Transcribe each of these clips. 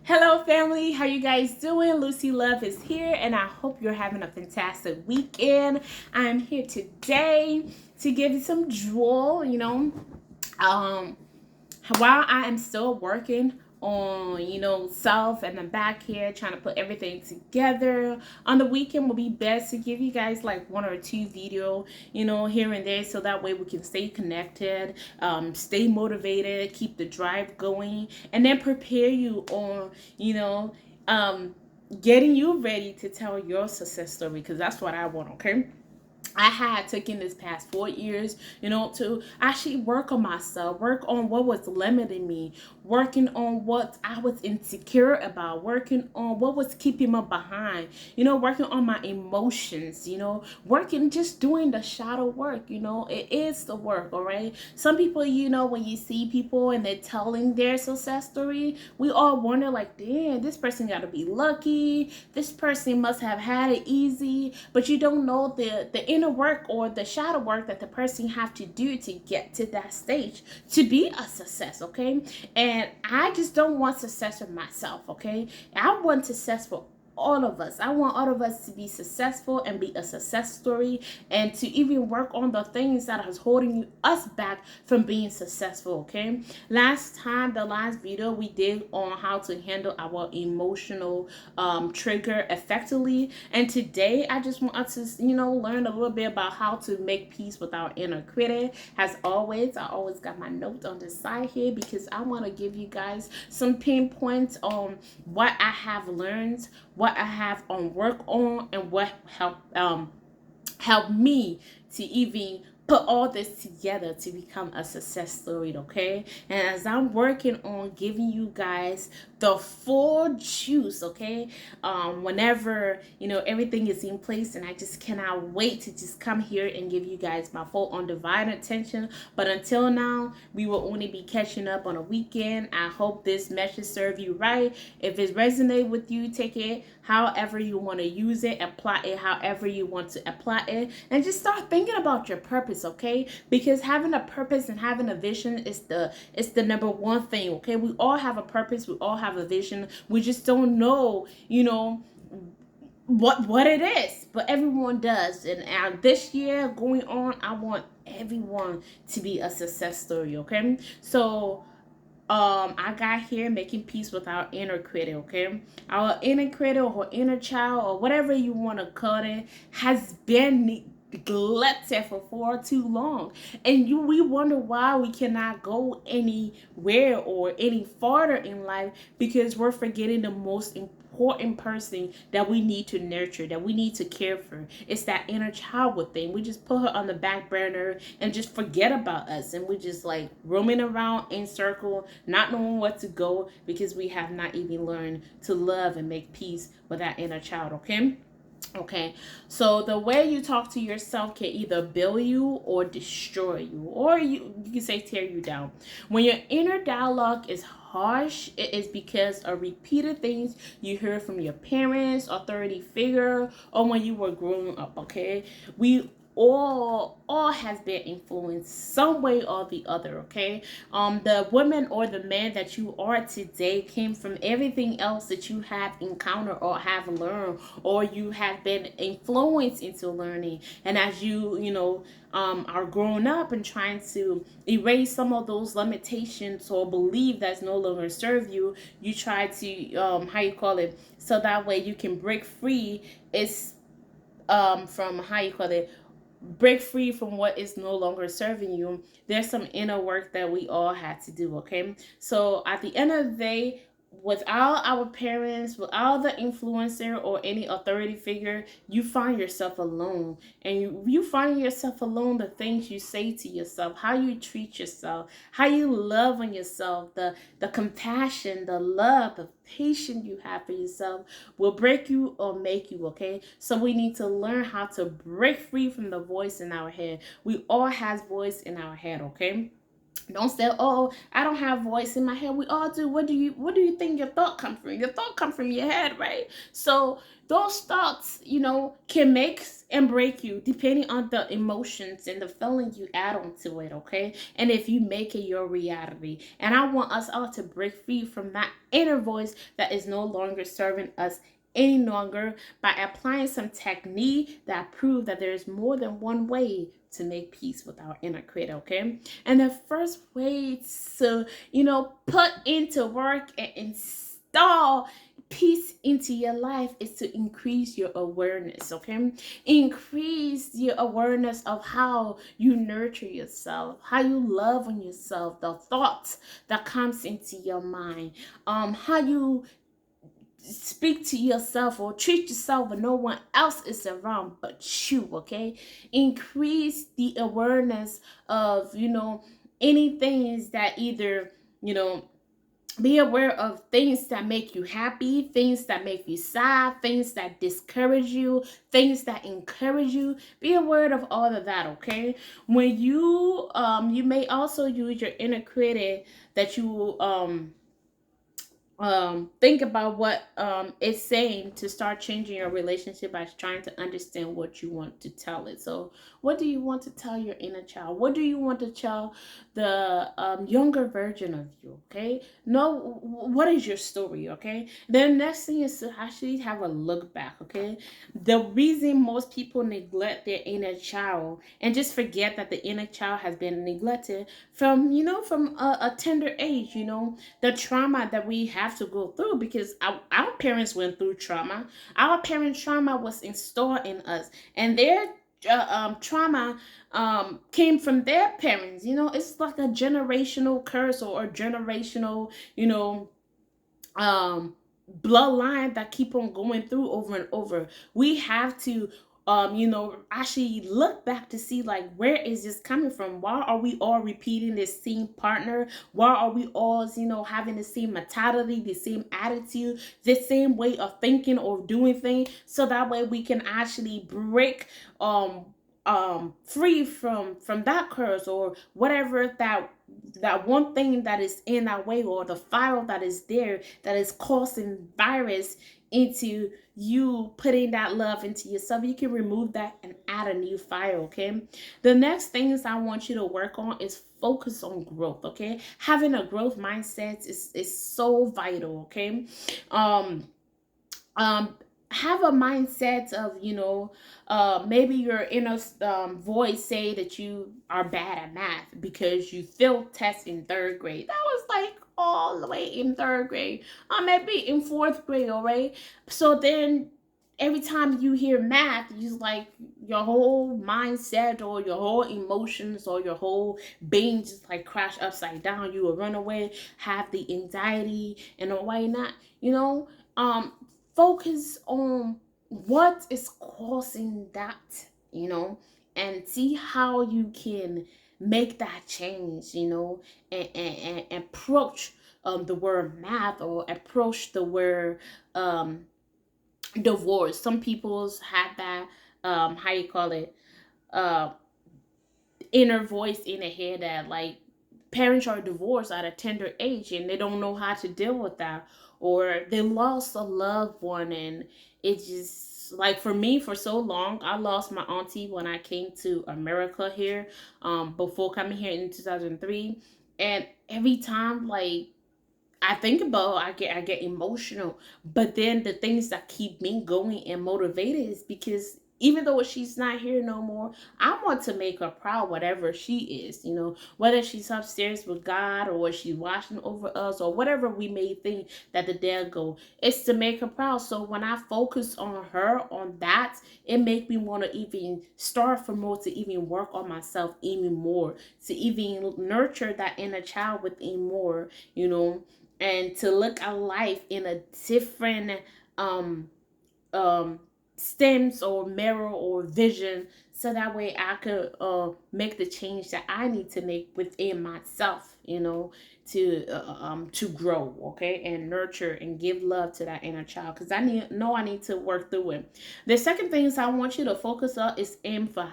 Hello family, how you guys doing? Lucy Love is here and I hope you're having a fantastic weekend. I'm here today to give you some joy. Um while I am still working on, self, and I'm back here trying to put everything together. On the weekend will be best to give you guys like one or two video, here and there, so that way we can stay connected, stay motivated, keep the drive going, and then prepare you on, getting you ready to tell your success story, because that's what I want, okay? I had taken this past 4 years, to actually work on myself, work on what was limiting me, working on what I was insecure about, working on what was keeping me behind, working on my emotions, working, just doing the shadow work, it is the work, all right? Some people, when you see people and they're telling their success story, we all wonder like, damn, this person got to be lucky. This person must have had it easy, but you don't know the inner work or the shadow work that the person have to do to get to that stage to be a success, okay? And I just don't want success for myself, okay? I want success for all of us. I want all of us to be successful and be a success story, and to even work on the things that is holding us back from being successful, okay? The last video we did on how to handle our emotional trigger effectively, and today I just want us to, learn a little bit about how to make peace with our inner critic. As always, I always got my notes on the side here because I want to give you guys some pinpoints on what I have learned, what I have on work on, and what helped me to even put all this together to become a success story, okay? And as I'm working on giving you guys the full juice, okay, whenever everything is in place, and I just cannot wait to just come here and give you guys my full undivided attention. But until now, we will only be catching up on a weekend. I hope this message serve you right. If it resonates with you, take it however you want to use it, apply it however you want to apply it, and just start thinking about your purpose, okay? Because having a purpose and having a vision is the number one thing, okay? We all have a purpose, we all have a vision, we just don't know, what it is, but everyone does. And this year going on, I want everyone to be a success story, okay? So I got here making peace with our inner critic, okay? Our inner critic or inner child or whatever you want to call it has been neglected for far too long, and we wonder why we cannot go anywhere or any farther in life, because we're forgetting the most important person that we need to nurture, that we need to care for. It's that inner child thing. We just put her on the back burner and just forget about us, and we just like roaming around in circle, not knowing what to go, because we have not even learned to love and make peace with that inner child, okay? Okay, so the way you talk to yourself can either build you or destroy you, or you can say tear you down. When your inner dialogue is harsh, it is because of repeated things you heard from your parents, authority figure, or when you were growing up, okay? We all has been influenced some way or the other, okay? The woman or the man that you are today came from everything else that you have encountered or have learned, or you have been influenced into learning. And as are growing up and trying to erase some of those limitations or believe that's no longer serve you, you try to how you call it, so that way you can break free. It's from how you call it, break free from what is no longer serving you. There's some inner work that we all had to do, okay? So at the end of the day, without our parents, without the influencer or any authority figure, you find yourself alone. And you find yourself alone, the things you say to yourself, how you treat yourself, how you love on yourself, the compassion, the love, the patience you have for yourself will break you or make you, okay? So we need to learn how to break free from the voice in our head. We all has voice in our head, okay? Don't say, "Oh, I don't have voice in my head." We all do. What do you think your thought come from? Your thought come from your head, right? So those thoughts, can make and break you depending on the emotions and the feeling you add onto it, okay? And if you make it your reality. And I want us all to break free from that inner voice that is no longer serving us any longer by applying some technique that prove that there is more than one way to make peace with our inner critic, okay? And the first way to, put into work and install peace into your life is to increase your awareness, okay? Increase your awareness of how you nurture yourself, how you love on yourself, the thoughts that comes into your mind, how you speak to yourself or treat yourself when no one else is around but you, okay? Increase the awareness of, any things that either, you know, be aware of things that make you happy, things that make you sad, things that discourage you, things that encourage you. Be aware of all of that, okay? When you may also use your inner critic that you think about what it's saying to start changing your relationship by trying to understand what you want to tell it. So what do you want to tell your inner child? What do you want to tell the younger version of you? Okay, know what is your story. Okay, the next thing is to actually have a look back. Okay, the reason most people neglect their inner child and just forget that the inner child has been neglected from a tender age, the trauma that we have to go through, because our parents went through trauma. Our parents' trauma was installed in us, and their trauma came from their parents. It's like a generational curse or a generational, um bloodline that keep on going through over and over. We have to actually look back to see, like, where is this coming from? Why are we all repeating this same partner? Why are we all having the same mentality, the same attitude, the same way of thinking or doing things? So that way we can actually break free from that curse or whatever that one thing that is in our way, or the file that is there that is causing virus into you putting that love into yourself. You can remove that and add a new file, okay? The next things I want you to work on is focus on growth, okay? Having a growth mindset is so vital, okay? um um have a mindset of, maybe your inner voice say that you are bad at math because you failed tests in third grade. That was like all the way in third grade, or maybe in fourth grade, all right? So then every time you hear math, you like your whole mindset or your whole emotions or your whole being just like crash upside down. You will run away, have the anxiety and why not, um focus on what is causing that, and see how you can make that change, and approach the word math, or approach the word divorce. Some people's have that, how you call it, uh inner voice in their head that, like, parents are divorced at a tender age and they don't know how to deal with that, or they lost a loved one. And it's just like, for me, for so long, I lost my auntie when I came to America here, before coming here in 2003. And every time, like, I think about, I get emotional. But then the things that keep me going and motivated is because even though she's not here no more, I want to make her proud, whatever she is, whether she's upstairs with God or she's watching over us or whatever we may think that the day go. It's to make her proud. So when I focus on her, on that, it makes me want to even start for more, to even work on myself even more, to even nurture that inner child within more, and to look at life in a different um um stems or mirror or vision, so that way I could make the change that I need to make within myself, to grow, okay, and nurture and give love to that inner child, because I need to work through it. The second things I want you to focus on is aim for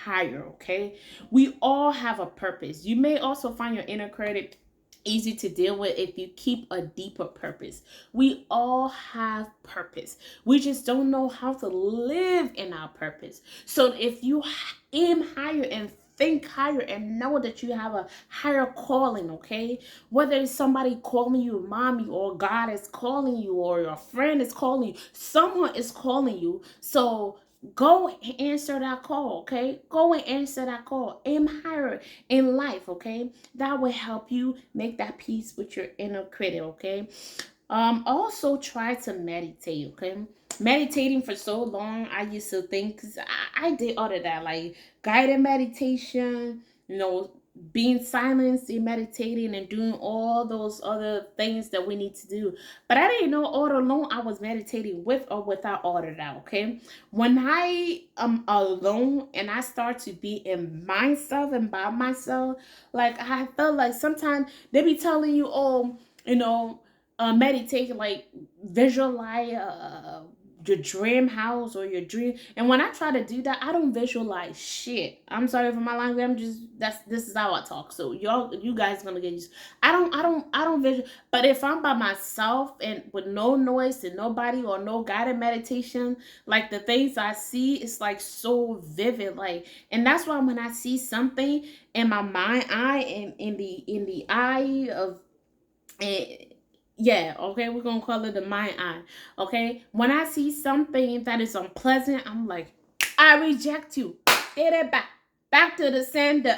higher, okay? We all have a purpose. You may also find your inner critic easy to deal with if you keep a deeper purpose. We all have purpose. We just don't know how to live in our purpose. So if you aim higher and think higher and know that you have a higher calling, okay? Whether it's somebody calling you mommy, or God is calling you, or your friend is calling you, someone is calling you. So go and answer that call, okay? Go and answer that call. Aim higher in life, okay? That will help you make that peace with your inner critic, okay? Also try to meditate, okay? Meditating for so long, I used to think, because I did all of that, like guided meditation, you know, being silenced and meditating and doing all those other things that we need to do. But I didn't know all along I was meditating with or without all of that, okay? When I am alone and I start to be in myself and by myself, like I felt like sometimes they be telling you, oh, you know, meditate, like visualize your dream house or your dream. And when I try to do that, I don't visualize shit. I'm sorry for my language. I'm just this is how I talk. So you guys gonna get used. I don't visual. But if I'm by myself and with no noise and nobody or no guided meditation, like the things I see, it's like so vivid. Like, and that's why when I see something in my mind eye and in the eye of, and yeah, okay, we're gonna call it the mind eye. Okay, when I see something that is unpleasant, I'm like, I reject you. Get it back to the sender.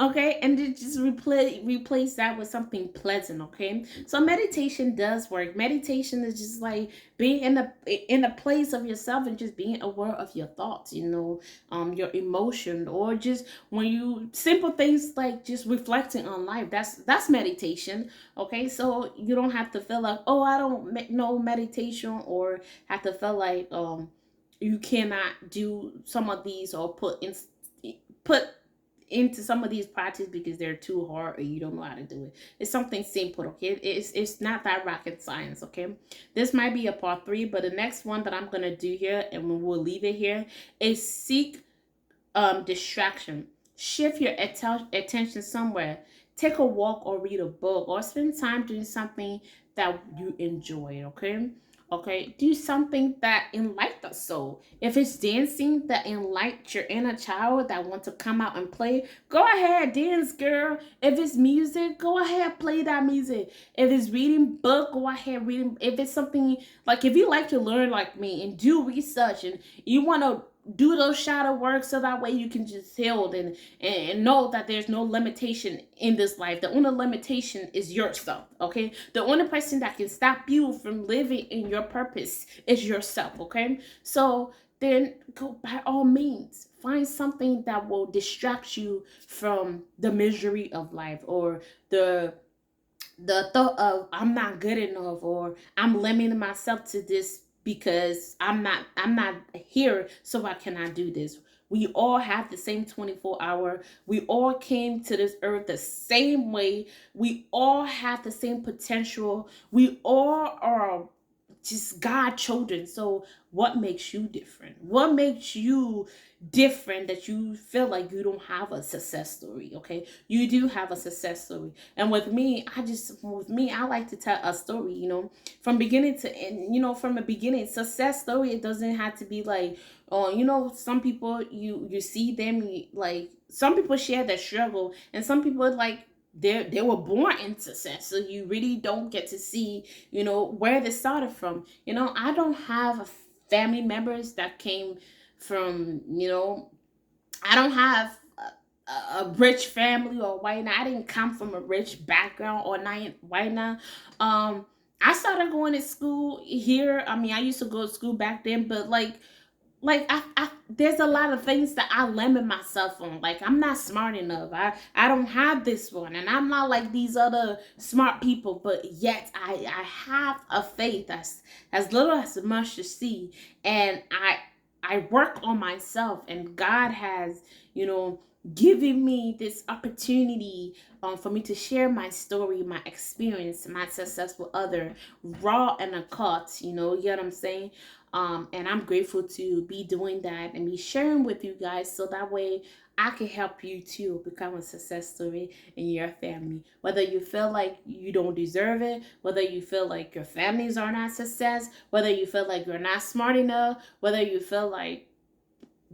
Okay, and then just replace that with something pleasant. Okay, so meditation does work. Meditation is just like being in a place of yourself and just being aware of your thoughts, your emotion, or just when you simple things like just reflecting on life. That's meditation. Okay, so you don't have to feel like, oh, I don't know meditation, or have to feel like you cannot do some of these, or put into some of these practices because they're too hard or you don't know how to do it. It's something simple, okay? It's not that rocket science, okay? This might be a part 3, but the next one that I'm gonna do here, and we'll leave it here, is seek distraction. Shift your attention somewhere. Take a walk or read a book or spend time doing something that you enjoy, okay? Okay, do something that enlighten the soul. If it's dancing that enlighten your inner child that want to come out and play, go ahead, dance, girl. If it's music, go ahead, play that music. If it's reading book, go ahead, reading. If it's something like, if you like to learn like me and do research, and you want to do those shadow work, so that way you can just heal and know that there's no limitation in this life. The only limitation is yourself, okay? The only person that can stop you from living in your purpose is yourself, okay? So then go, by all means, find something that will distract you from the misery of life, or the thought of I'm not good enough, or I'm limiting myself to this because I'm not here, so I cannot do this. We all have the same 24-hour. We all came to this earth the same way. We all have the same potential. We all are just God children. So what makes you different? What makes you different that you feel like you don't have a success story? Okay, you do have a success story. And with me, I like to tell a story, from beginning to end. From the beginning, success story. It doesn't have to be like, oh, some people, you see them, like some people share their struggle, and some people, like, they were born in success, so you really don't get to see where they started from. I don't have family members that came from, I don't have a rich family or white now. I didn't come from a rich background or not white now. I started going to school here. I mean, I used to go to school back then, but like I there's a lot of things that I limit myself on. Like, I'm not smart enough. I don't have this one, and I'm not like these other smart people. But yet I have a faith that's as little as much to see, and I work on myself, and God has giving me this opportunity for me to share my story, my experience, my successful other, raw and uncut. You get what I'm saying? And I'm grateful to be doing that and be sharing with you guys so that way I can help you too become a success story in your family. Whether you feel like you don't deserve it, whether you feel like your families are not success, whether you feel like you're not smart enough, whether you feel like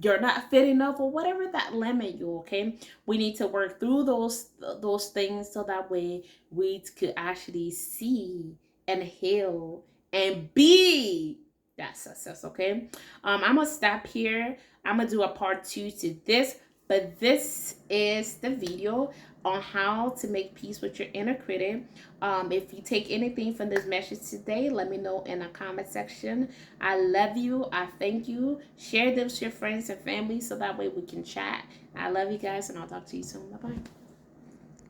you're not fit enough or whatever that limit you, okay, we need to work through those things so that way we could actually see and heal and be that success, okay. I'm gonna stop here. I'm gonna do a part 2 to this, but this is the video on how to make peace with your inner critic. If you take anything from this message today, let me know in the comment section. I love you. I thank you. Share this with your friends and family so that way we can chat. I love you guys, and I'll talk to you soon. Bye bye.